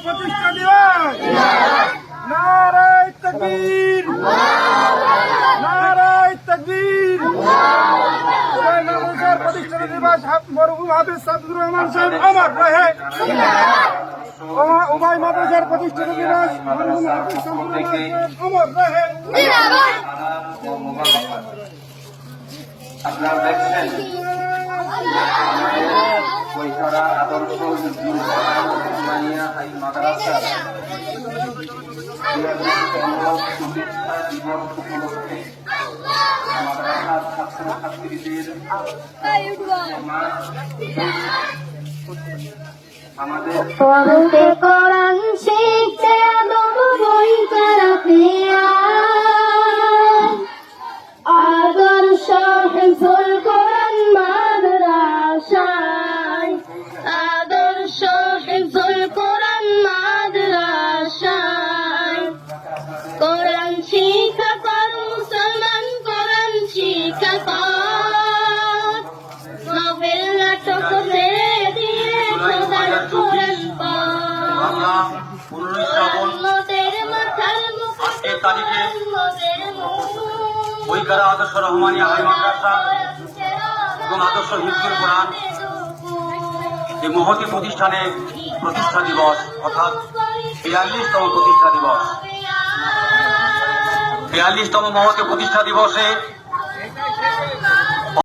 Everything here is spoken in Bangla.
প্রতিষ্ঠা দিবস নারায়ে তাকবীর নারায়ে তাকবীর মাদ্রাসার প্রতিষ্ঠা দিবস মরহুম হাফেজ সাদুর রহমান সাহেব অমর রহে উভয় মাদ্রাসার প্রতিষ্ঠা দিবস মরহুম হাফেজ সাদুর রহমান সাহেব অমর রহে। আপনারা দেখছেন বৈঠারা আদর্শ উসমানিয়া হাই মাদ্রাসা প্রতিষ্ঠা দিবস উপলক্ষে মাদ্রাসার ছাত্রছাত্রীদের আমাদের কোরআন শিখতে আদব বই করাতে আদর্শ হিফজুল কোরআন মাদ্রাসায় আদর্শ হিফজুল কোরআন মাদ্রাসায় কোরআন শিক্ষা কর মুসলমান কোরআন শিক্ষা কর নবেল নাটক ছেড়ে দিয়ে খোদার কোরআন পড় মোদের মাথার মুকুট বৈকারা আদর্শ রহমানিয়া হাই মাদ্রাসা এবং আদর্শ হিফজুল কোরআন এই মহতী প্রতিষ্ঠানের প্রতিষ্ঠা দিবস অর্থাৎ ৪২তম প্রতিষ্ঠা দিবস ৪২তম মহতী প্রতিষ্ঠা দিবসে